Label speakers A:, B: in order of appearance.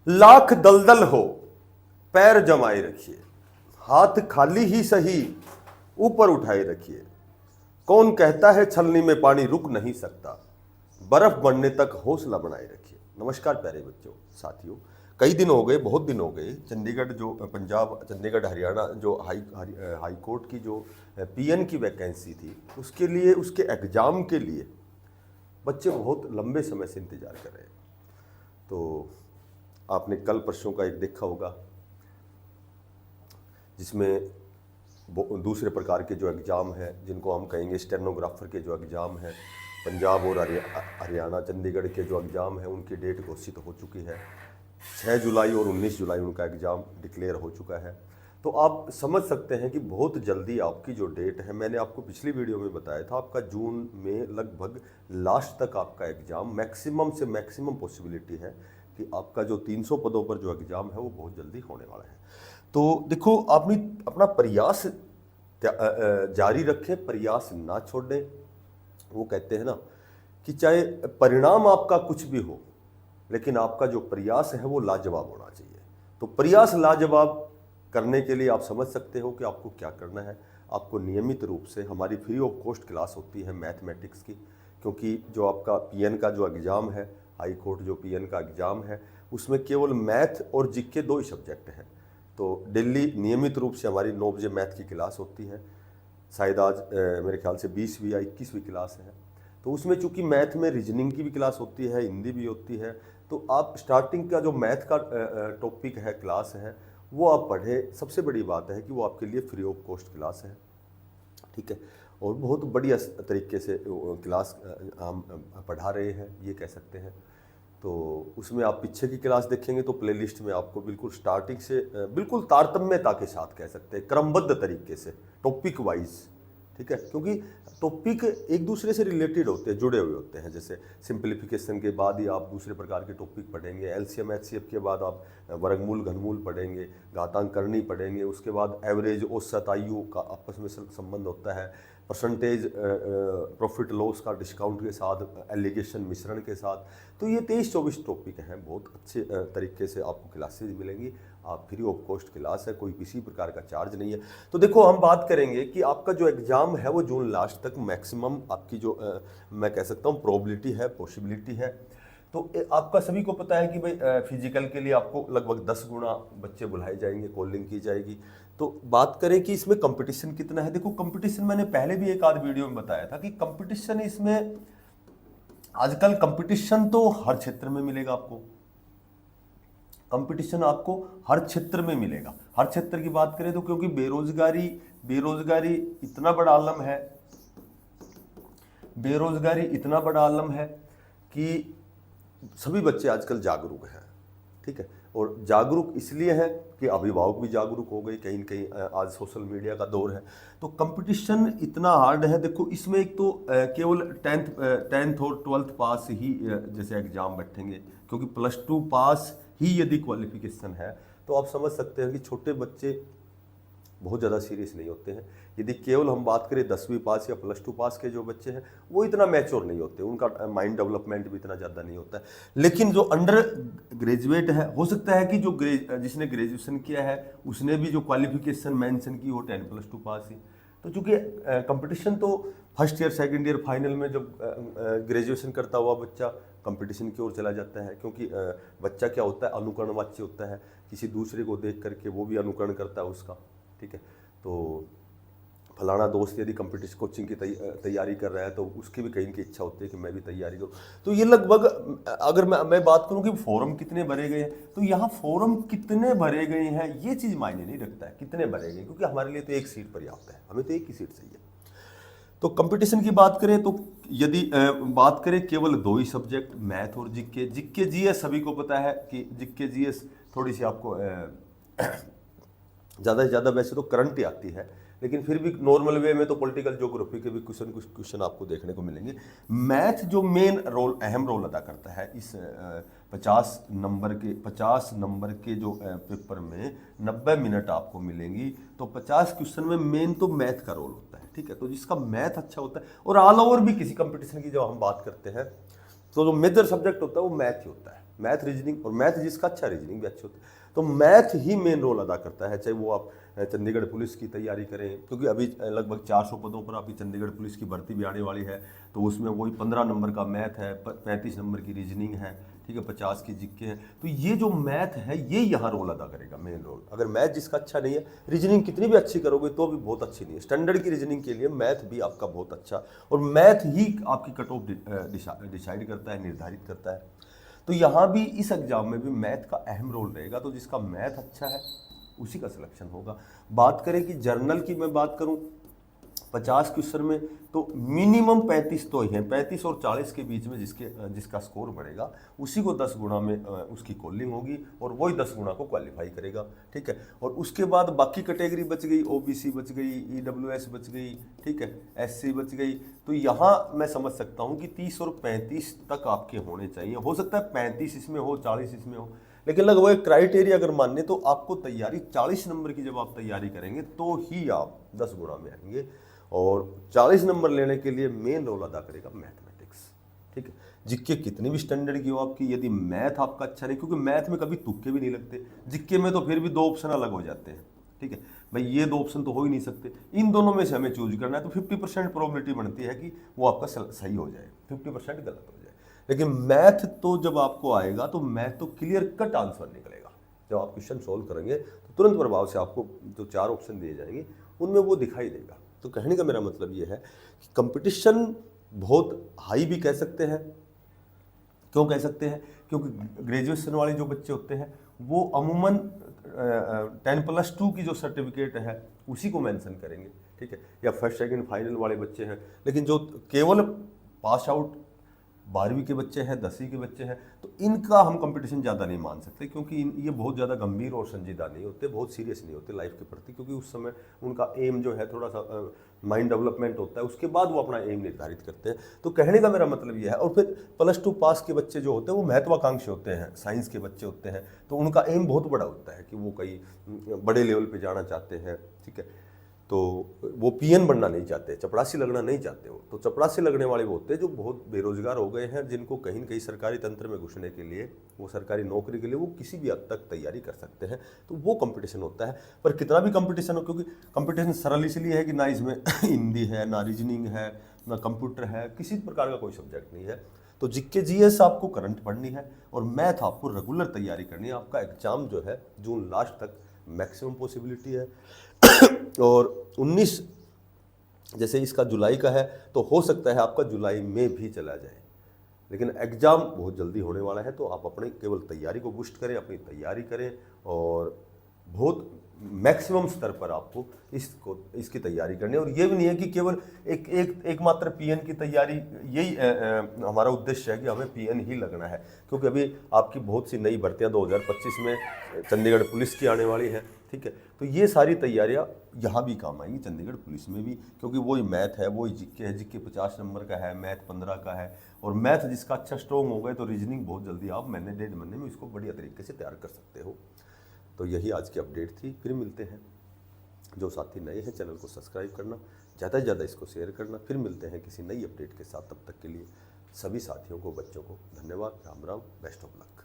A: लाख दलदल हो पैर जमाए रखिए, हाथ खाली ही सही ऊपर उठाए रखिए। कौन कहता है छलनी में पानी रुक नहीं सकता, बर्फ बनने तक हौसला बनाए रखिए। नमस्कार प्यारे बच्चों, साथियों, कई दिन हो गए, बहुत दिन हो गए। चंडीगढ़ जो पंजाब, चंडीगढ़ हरियाणा जो हाई कोर्ट की जो पीएन की वैकेंसी थी, उसके लिए, उसके एग्ज़ाम के लिए बच्चे बहुत लंबे समय से इंतज़ार कर रहे हैं। तो आपने कल परसों का एक देखा होगा जिसमें दूसरे प्रकार के जो एग्ज़ाम है, जिनको हम कहेंगे स्टेनोग्राफर के जो एग्ज़ाम है, पंजाब और हरियाणा चंडीगढ़ के जो एग्ज़ाम है, उनकी डेट घोषित हो चुकी है। 6 जुलाई और 19 जुलाई उनका एग्ज़ाम डिक्लेयर हो चुका है। तो आप समझ सकते हैं कि बहुत जल्दी आपकी जो डेट है, मैंने आपको पिछली वीडियो में बताया था, आपका जून में लगभग लास्ट तक आपका एग्ज़ाम, मैक्सिमम से मैक्सिमम पॉसिबिलिटी है कि आपका जो 300 पदों पर जो एग्ज़ाम है वो बहुत जल्दी होने वाला है। तो देखो, आपने अपना प्रयास जारी रखें, प्रयास ना छोड़ें। वो कहते हैं ना कि चाहे परिणाम आपका कुछ भी हो, लेकिन आपका जो प्रयास है वो लाजवाब होना चाहिए। तो प्रयास लाजवाब करने के लिए आप समझ सकते हो कि आपको क्या करना है। आपको नियमित रूप से हमारी फ्री ऑफ कॉस्ट क्लास होती है मैथमेटिक्स की, क्योंकि जो आपका पीएन का जो एग्ज़ाम है, हाई कोर्ट जो पीएन का एग्ज़ाम है, उसमें केवल मैथ और जीके 2 ही सब्जेक्ट हैं। तो डेली नियमित रूप से हमारी 9 बजे मैथ की क्लास होती है। शायद आज मेरे ख्याल से 20वीं या 21वीं क्लास है। तो उसमें चूंकि मैथ में रीजनिंग की भी क्लास होती है, हिंदी भी होती है, तो आप स्टार्टिंग का जो मैथ का टॉपिक है, क्लास है, वो आप पढ़े। सबसे बड़ी बात है कि वो आपके लिए फ्री ऑफ कॉस्ट क्लास है, ठीक है। और बहुत बढ़िया तरीके से क्लास हम पढ़ा रहे हैं, ये कह सकते हैं। तो उसमें आप पीछे की क्लास देखेंगे तो प्लेलिस्ट में आपको बिल्कुल स्टार्टिंग से बिल्कुल तारतम्यता के साथ, कह सकते हैं क्रमबद्ध तरीके से, टॉपिक वाइज, ठीक है। क्योंकि टॉपिक एक दूसरे से रिलेटेड होते हैं, जुड़े हुए होते हैं। जैसे सिंप्लीफिकेशन के बाद ही आप दूसरे प्रकार के टॉपिक पढ़ेंगे, एलसीएम एचसीएफ के बाद आप वर्गमूल घनमूल पढ़ेंगे, घातांक करनी पढ़ेंगे, उसके बाद एवरेज औसत आयु का आपस में संबंध होता है, परसेंटेज प्रॉफिट लॉस का डिस्काउंट के साथ, एलिगेशन मिश्रण के साथ। तो ये 23-24 टॉपिक हैं, बहुत अच्छे तरीके से आपको क्लासेज मिलेंगी। आप फ्री ऑफ कॉस्ट क्लास है, कोई किसी प्रकार का चार्ज नहीं है। तो देखो, हम बात करेंगे कि आपका जो एग्ज़ाम है वो जून लास्ट तक मैक्सिमम आपकी जो मैं कह सकता हूँ प्रोबेबिलिटी है, पॉसिबिलिटी है। तो आपका सभी को पता है कि भाई फिजिकल के लिए आपको लगभग 10 गुना बच्चे बुलाए जाएंगे, कॉलिंग की जाएगी। तो बात करें कि इसमें कंपटीशन कितना है। देखो, कंपटीशन मैंने पहले भी एक आध वीडियो में बताया था कि कंपटीशन इसमें, आजकल कंपटीशन तो हर क्षेत्र में मिलेगा आपको। कंपटीशन आपको हर क्षेत्र में मिलेगा। हर क्षेत्र की बात करें तो, क्योंकि बेरोजगारी इतना बड़ा आलम है, बेरोजगारी इतना बड़ा आलम है कि सभी बच्चे आजकल जागरूक हैं, ठीक है। और जागरूक इसलिए है कि अभिभावक भी जागरूक हो गए, कहीं न कहीं आज सोशल मीडिया का दौर है। तो कंपटीशन इतना हार्ड है। देखो, इसमें एक तो केवल 10th और 12th पास ही जैसे एग्जाम बैठेंगे, क्योंकि +2 पास ही यदि क्वालिफिकेशन है, तो आप समझ सकते हैं कि छोटे बच्चे बहुत ज़्यादा सीरियस नहीं होते हैं। यदि केवल हम बात करें 10वीं पास या +2 पास के जो बच्चे हैं, वो इतना मैच्योर नहीं होते, उनका माइंड डेवलपमेंट भी इतना ज़्यादा नहीं होता है। लेकिन जो अंडर ग्रेजुएट है, हो सकता है कि जो जिसने ग्रेजुएशन किया है उसने भी जो क्वालिफिकेशन मेंशन की हो 10+2 पास ही। तो चूँकि कंपटीशन तो first year, second year, final में जब ग्रेजुएशन करता हुआ बच्चा कंपटीशन की ओर चला जाता है, क्योंकि बच्चा क्या होता है, अनुकरणवाच्य होता है, किसी दूसरे को देख करके वो भी अनुकरण करता है उसका, ठीक है। तो फलाना दोस्त यदि कंपटीशन कोचिंग की तैयारी कर रहा है, तो उसकी भी कहीं की इच्छा होती है कि मैं भी तैयारी करूं। तो ये लगभग, अगर मैं बात करूं कि फॉर्म कितने भरे गए हैं, तो यहाँ फॉर्म कितने भरे गए हैं ये चीज़ मायने नहीं रखता है, कितने भरे गए, क्योंकि हमारे लिए तो एक सीट पर्याप्त है, हमें तो एक ही सीट चाहिए। तो कंपटीशन की बात करें तो, यदि बात करें केवल 2 ही सब्जेक्ट, मैथ और जीके जीएस, सभी को पता है कि जीके जीएस थोड़ी सी आपको ज़्यादा से ज़्यादा वैसे तो करंट ही आती है, लेकिन फिर भी नॉर्मल वे में तो पॉलिटिकल ज्योग्राफी के भी क्वेश्चन आपको देखने को मिलेंगे। मैथ जो मेन रोल, अहम रोल अदा करता है इस 50 नंबर के जो पेपर में 90 मिनट आपको मिलेंगी, तो 50 क्वेश्चन में मेन तो मैथ का रोल होता है, ठीक है। तो जिसका मैथ अच्छा होता है, और ऑल ओवर भी किसी कंपटीशन की जब हम बात करते हैं, तो जो मेजर सब्जेक्ट होता है वो मैथ ही होता है। मैथ रीजनिंग, और मैथ जिसका अच्छा रीजनिंग भी अच्छा होता है। तो मैथ ही मेन रोल अदा करता है, चाहे वो आप चंडीगढ़ पुलिस की तैयारी करें, क्योंकि अभी लगभग 400 पदों पर आपकी चंडीगढ़ पुलिस की भर्ती भी आने वाली है। तो उसमें वही 15 नंबर का मैथ है, 35 नंबर की रीजनिंग है, ठीक है, 50 की जीके हैं। तो ये जो मैथ है ये यहाँ रोल अदा करेगा, मेन रोल। अगर मैथ जिसका अच्छा नहीं है, रीजनिंग कितनी भी अच्छी करोगे तो भी बहुत अच्छी नहीं है। स्टैंडर्ड की रीजनिंग के लिए मैथ भी आपका बहुत अच्छा, और मैथ ही आपकी कट ऑफ डिसाइड करता है, निर्धारित करता है। तो यहाँ भी इस एग्जाम में भी मैथ का अहम रोल रहेगा। तो जिसका मैथ अच्छा है उसी का सिलेक्शन होगा। बात करें कि जर्नल की मैं बात करूं 50 क्वेश्चन में, तो मिनिमम 35 तो ही हैं, 35 और 40 के बीच में जिसका स्कोर बढ़ेगा उसी को 10 गुना में उसकी कॉलिंग होगी, और वही 10 गुना को क्वालिफाई करेगा, ठीक है। और उसके बाद बाकी कैटेगरी बच गई, ओबीसी बच गई, ईडब्ल्यूएस बच गई, ठीक है, एससी बच गई। तो यहाँ मैं समझ सकता हूँ कि 30 और 35 तक आपके होने चाहिए। हो सकता है 35 इसमें हो, 40 इसमें हो, लेकिन लगभग एक क्राइटेरिया अगर माने तो आपको तैयारी 40 नंबर की जब आप तैयारी करेंगे तो ही आप 10 गुना में आएंगे। और 40 नंबर लेने के लिए मेन रोल अदा करेगा मैथमेटिक्स, ठीक है। जिक्के कितनी भी स्टैंडर्ड की हो आपकी, यदि मैथ आपका अच्छा नहीं, क्योंकि मैथ में कभी तुक्के भी नहीं लगते, जिक्के में तो फिर भी 2 ऑप्शन अलग हो जाते हैं, ठीक है भाई, ये 2 ऑप्शन तो हो ही नहीं सकते, इन दोनों में से हमें चूज करना है। तो 50% प्रोबेबिलिटी बनती है कि वो आपका सही हो जाए, 50% गलत हो जाए। लेकिन मैथ तो जब आपको आएगा तो मैथ तो क्लियर कट आंसर निकलेगा। जब आप क्वेश्चन सोल्व करेंगे तो तुरंत प्रभाव से आपको जो 4 ऑप्शन दिए जाएंगे उनमें वो दिखाई देगा। तो कहने का मेरा मतलब ये है कि कंपटीशन बहुत हाई भी कह सकते हैं। क्यों कह सकते हैं? क्योंकि ग्रेजुएशन वाले जो बच्चे होते हैं वो अमूमन 10+2 की जो सर्टिफिकेट है उसी को मेंशन करेंगे, ठीक है, या फर्स्ट सेकंड फाइनल वाले बच्चे हैं। लेकिन जो केवल पास आउट 12वीं के बच्चे हैं, 10वीं के बच्चे हैं, तो इनका हम कंपटीशन ज़्यादा नहीं मान सकते, क्योंकि ये बहुत ज़्यादा गंभीर और संजीदा नहीं होते, बहुत सीरियस नहीं होते लाइफ के प्रति, क्योंकि उस समय उनका एम जो है थोड़ा सा माइंड डेवलपमेंट होता है, उसके बाद वो अपना एम निर्धारित करते हैं। तो कहने का मेरा मतलब ये है। और फिर +2 पास के बच्चे जो होते हैं वो महत्वाकांक्षी होते हैं, साइंस के बच्चे होते हैं, तो उनका एम बहुत बड़ा होता है कि वो कई बड़े लेवल पर जाना चाहते हैं, ठीक है। तो वो पीएन बनना नहीं चाहते, चपरासी लगना नहीं चाहते वो। तो चपरासी लगने वाले वो होते हैं जो बहुत बेरोजगार हो गए हैं, जिनको कहीं न कहीं सरकारी तंत्र में घुसने के लिए, वो सरकारी नौकरी के लिए वो किसी भी हद तक तैयारी कर सकते हैं। तो वो कंपटीशन होता है। पर कितना भी कंपटीशन हो, क्योंकि कंपटीशन सरल इसलिए है कि ना इसमें हिंदी है, ना रीजनिंग है, ना कंप्यूटर है, किसी प्रकार का कोई सब्जेक्ट नहीं है। तो जीके जीएस आपको करंट पढ़नी है और मैथ आपको रेगुलर तैयारी करनी है। आपका एग्जाम जो है जून लास्ट तक मैक्सिमम पॉसिबिलिटी है। और 19 जैसे इसका जुलाई का है, तो हो सकता है आपका जुलाई में भी चला जाए, लेकिन एग्ज़ाम बहुत जल्दी होने वाला है। तो आप अपनी केवल तैयारी को बूस्ट करें, अपनी तैयारी करें, और बहुत मैक्सिमम स्तर पर आपको इसकी तैयारी करनी है। और ये भी नहीं है कि केवल एक मात्र पीएन की तैयारी, यही हमारा उद्देश्य है कि हमें पीएन ही लगना है, क्योंकि अभी आपकी बहुत सी नई भर्तियां 2025 में चंडीगढ़ पुलिस की आने वाली है, ठीक है। तो ये सारी तैयारियां यहाँ भी काम आएंगी, चंडीगढ़ पुलिस में भी, क्योंकि वही मैथ है, वही जीके है, जीके 50 नंबर का है, मैथ 15 का है, और मैथ जिसका अच्छा स्ट्रॉन्ग हो गए तो रीजनिंग बहुत जल्दी आप महीने 1.5 महीने में इसको बढ़िया तरीके से तैयार कर सकते हो। तो यही आज की अपडेट थी। फिर मिलते हैं। जो साथी नए हैं चैनल को सब्सक्राइब करना, ज़्यादा से ज़्यादा इसको शेयर करना। फिर मिलते हैं किसी नई अपडेट के साथ। तब तक के लिए सभी साथियों को, बच्चों को धन्यवाद। Ram Ram, best of luck.